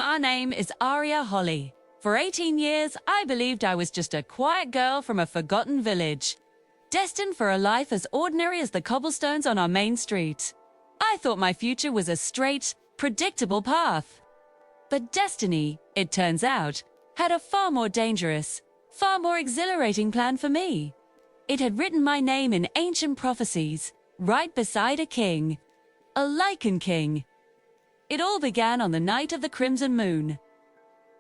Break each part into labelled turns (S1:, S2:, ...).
S1: our name is Aria Holly. For 18 years, I believed I was just a quiet girl from a forgotten village, destined for a life as ordinary as the cobblestones on our main street. I thought my future was a straight, predictable path. But destiny, it turns out, had a far more dangerous, far more exhilarating plan for me. It had written my name in ancient prophecies, right beside a king, a Lycan King. It all began on the night of the crimson moon.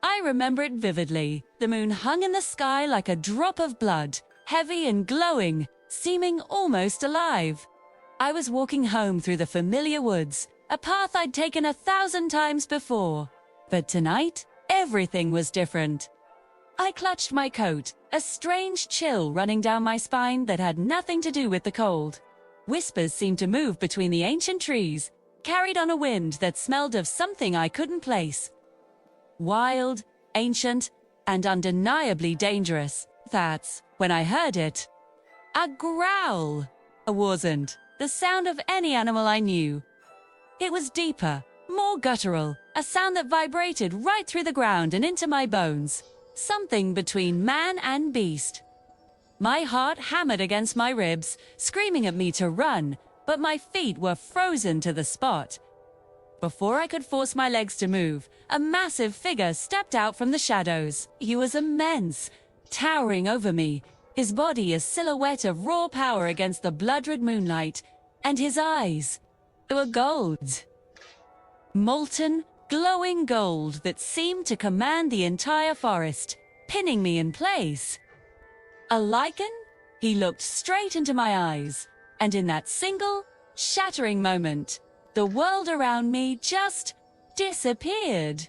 S1: I remember it vividly. The moon hung in the sky like a drop of blood, heavy and glowing, seeming almost alive. I was walking home through the familiar woods, a path I'd taken 1,000 times before. But tonight, everything was different. I clutched my coat, a strange chill running down my spine that had nothing to do with the cold. Whispers seemed to move between the ancient trees, carried on a wind that smelled of something I couldn't place. Wild, ancient, and undeniably dangerous. That's when I heard it. A growl. It wasn't the sound of any animal I knew. It was deeper, more guttural, a sound that vibrated right through the ground and into my bones. Something between man and beast. My heart hammered against my ribs, screaming at me to run, but my feet were frozen to the spot. Before I could force my legs to move, a massive figure stepped out from the shadows. He was immense, towering over me, his body a silhouette of raw power against the blood-red moonlight, and his eyes, they were gold. Molten, glowing gold that seemed to command the entire forest, pinning me in place. A Lycan? He looked straight into my eyes, and in that single, shattering moment, the world around me just disappeared.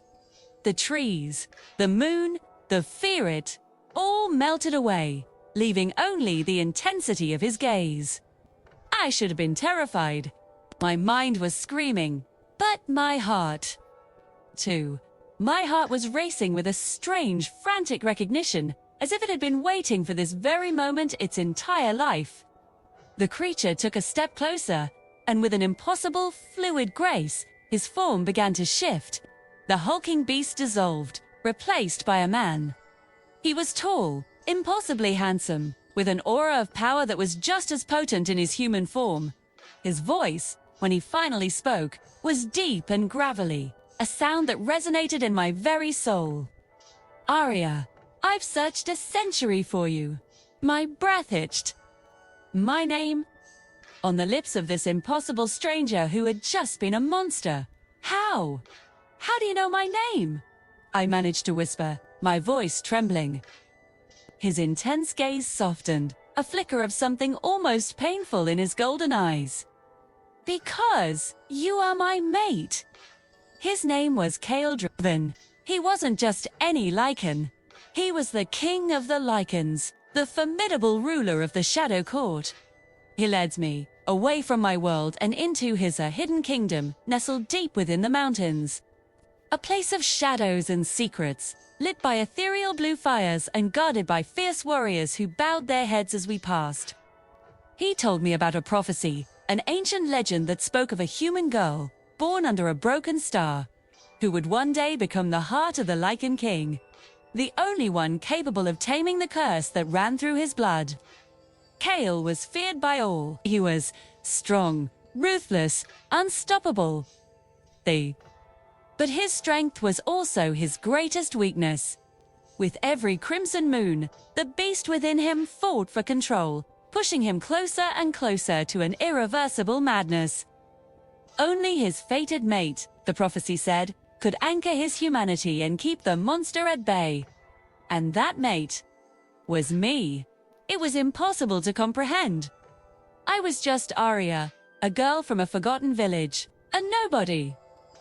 S1: The trees, the moon, the fear it, all melted away, leaving only the intensity of his gaze. I should have been terrified. My mind was screaming, but my heart, too. My heart was racing with a strange, frantic recognition, as if it had been waiting for this very moment its entire life. The creature took a step closer, and with an impossible, fluid grace, his form began to shift. The hulking beast dissolved, replaced by a man. He was tall, impossibly handsome, with an aura of power that was just as potent in his human form. His voice, when he finally spoke, was deep and gravelly, a sound that resonated in my very soul. Aria, I've searched a century for you. My breath itched. My name? On the lips of this impossible stranger who had just been a monster. How? How do you know my name? I managed to whisper, my voice trembling. His intense gaze softened, a flicker of something almost painful in his golden eyes. Because you are my mate. His name was Kael. He wasn't just any Lycan. He was the king of the Lycans, the formidable ruler of the Shadow Court. He led me, away from my world and into his hidden kingdom, nestled deep within the mountains. A place of shadows and secrets, lit by ethereal blue fires and guarded by fierce warriors who bowed their heads as we passed. He told me about a prophecy, an ancient legend that spoke of a human girl, born under a broken star, who would one day become the heart of the Lycan King, the only one capable of taming the curse that ran through his blood. Kael was feared by all. He was strong, ruthless, unstoppable. But his strength was also his greatest weakness. With every crimson moon, the beast within him fought for control, pushing him closer and closer to an irreversible madness. Only his fated mate, the prophecy said, could anchor his humanity and keep the monster at bay. And that mate was me. It was impossible to comprehend. I was just Aria, a girl from a forgotten village, a nobody.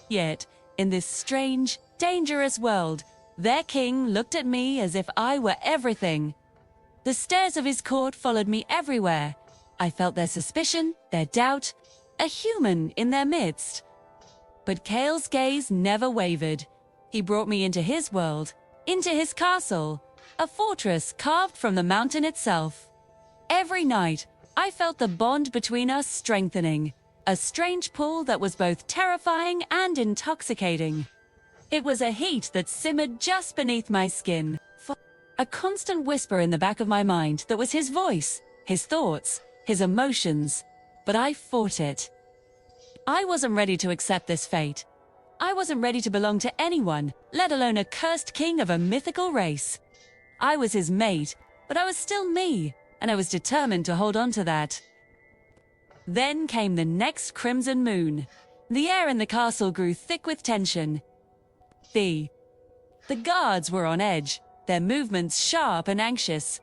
S1: Yet, in this strange, dangerous world, their king looked at me as if I were everything. The stares of his court followed me everywhere. I felt their suspicion, their doubt, a human in their midst. But Kael's gaze never wavered. He brought me into his world, into his castle, a fortress carved from the mountain itself. Every night, I felt the bond between us strengthening, a strange pull that was both terrifying and intoxicating. It was a heat that simmered just beneath my skin. A constant whisper in the back of my mind that was his voice, his thoughts, his emotions. But I fought it. I wasn't ready to accept this fate. I wasn't ready to belong to anyone, let alone a cursed king of a mythical race. I was his mate, but I was still me, and I was determined to hold on to that. Then came the next crimson moon. The air in the castle grew thick with tension. The guards were on edge, their movements sharp and anxious.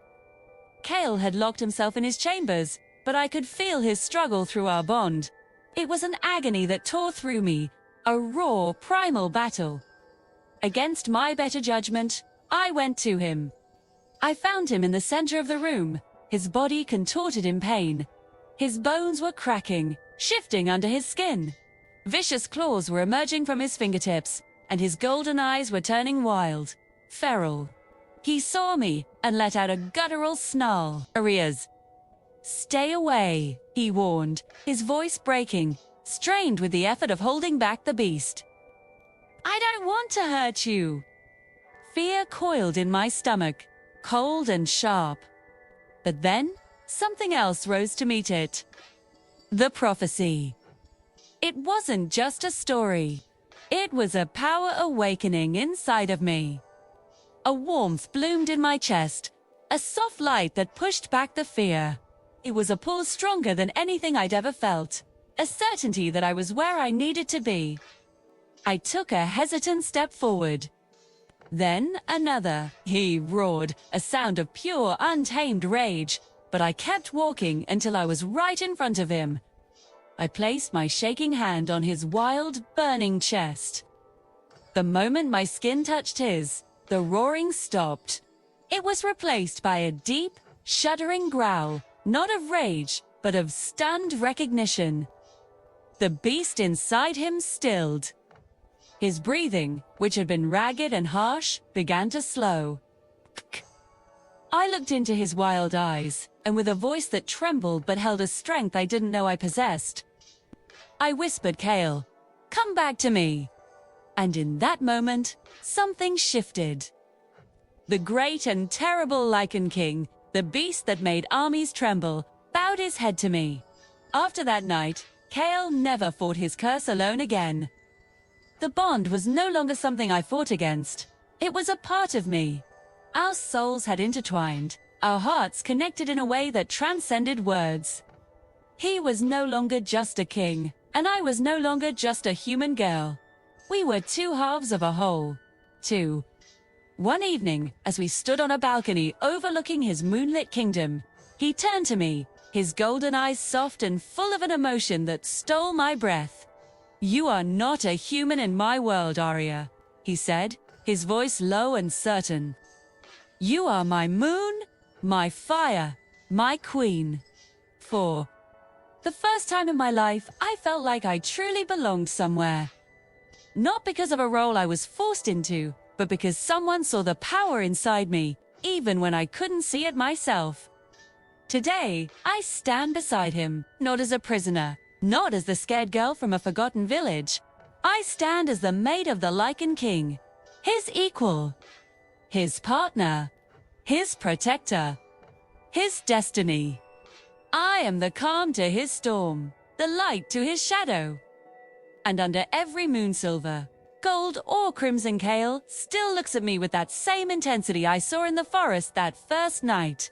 S1: Kael had locked himself in his chambers, but I could feel his struggle through our bond. It was an agony that tore through me, a raw, primal battle. Against my better judgment, I went to him. I found him in the center of the room, his body contorted in pain. His bones were cracking, shifting under his skin. Vicious claws were emerging from his fingertips, and his golden eyes were turning wild, feral. He saw me and let out a guttural snarl. Aria's. "Stay away," he warned, his voice breaking, strained with the effort of holding back the beast. "I don't want to hurt you." Fear coiled in my stomach, cold and sharp. But then, something else rose to meet it. The prophecy. It wasn't just a story. It was a power awakening inside of me. A warmth bloomed in my chest, a soft light that pushed back the fear. It was a pull stronger than anything I'd ever felt, a certainty that I was where I needed to be. I took a hesitant step forward. Then another. He roared, a sound of pure, untamed rage, but I kept walking until I was right in front of him. I placed my shaking hand on his wild, burning chest. The moment my skin touched his, the roaring stopped. It was replaced by a deep, shuddering growl, not of rage, but of stunned recognition. The beast inside him stilled. His breathing, which had been ragged and harsh, began to slow. I looked into his wild eyes, and with a voice that trembled but held a strength I didn't know I possessed, I whispered, "Kael, come back to me." And in that moment, something shifted. The great and terrible Lycan King, the beast that made armies tremble, bowed his head to me. After that night, Kael never fought his curse alone again. The bond was no longer something I fought against. It was a part of me. Our souls had intertwined, our hearts connected in a way that transcended words. He was no longer just a king, and I was no longer just a human girl. We were two halves of a whole. Two. One evening, as we stood on a balcony overlooking his moonlit kingdom, he turned to me, his golden eyes soft and full of an emotion that stole my breath. "You are not a human in my world, Aria," he said, his voice low and certain. "You are my moon, my fire, my queen." For the first time in my life, I felt like I truly belonged somewhere. Not because of a role I was forced into, but because someone saw the power inside me, even when I couldn't see it myself. Today, I stand beside him, not as a prisoner, not as the scared girl from a forgotten village. I stand as the maid of the Lycan King, his equal, his partner, his protector, his destiny. I am the calm to his storm, the light to his shadow. And under every moonsilver, gold or crimson Kael still looks at me with that same intensity I saw in the forest that first night.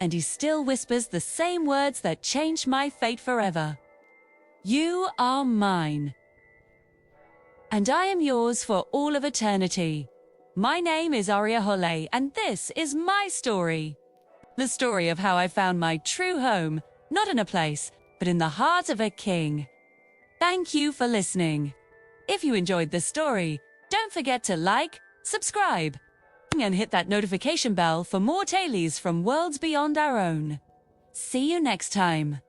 S1: And he still whispers the same words that changed my fate forever. "You are mine. And I am yours for all of eternity." My name is Aria, and this is my story. The story of how I found my true home, not in a place, but in the heart of a king. Thank you for listening. If you enjoyed this story, don't forget to like, subscribe, and hit that notification bell for more tales from worlds beyond our own. See you next time.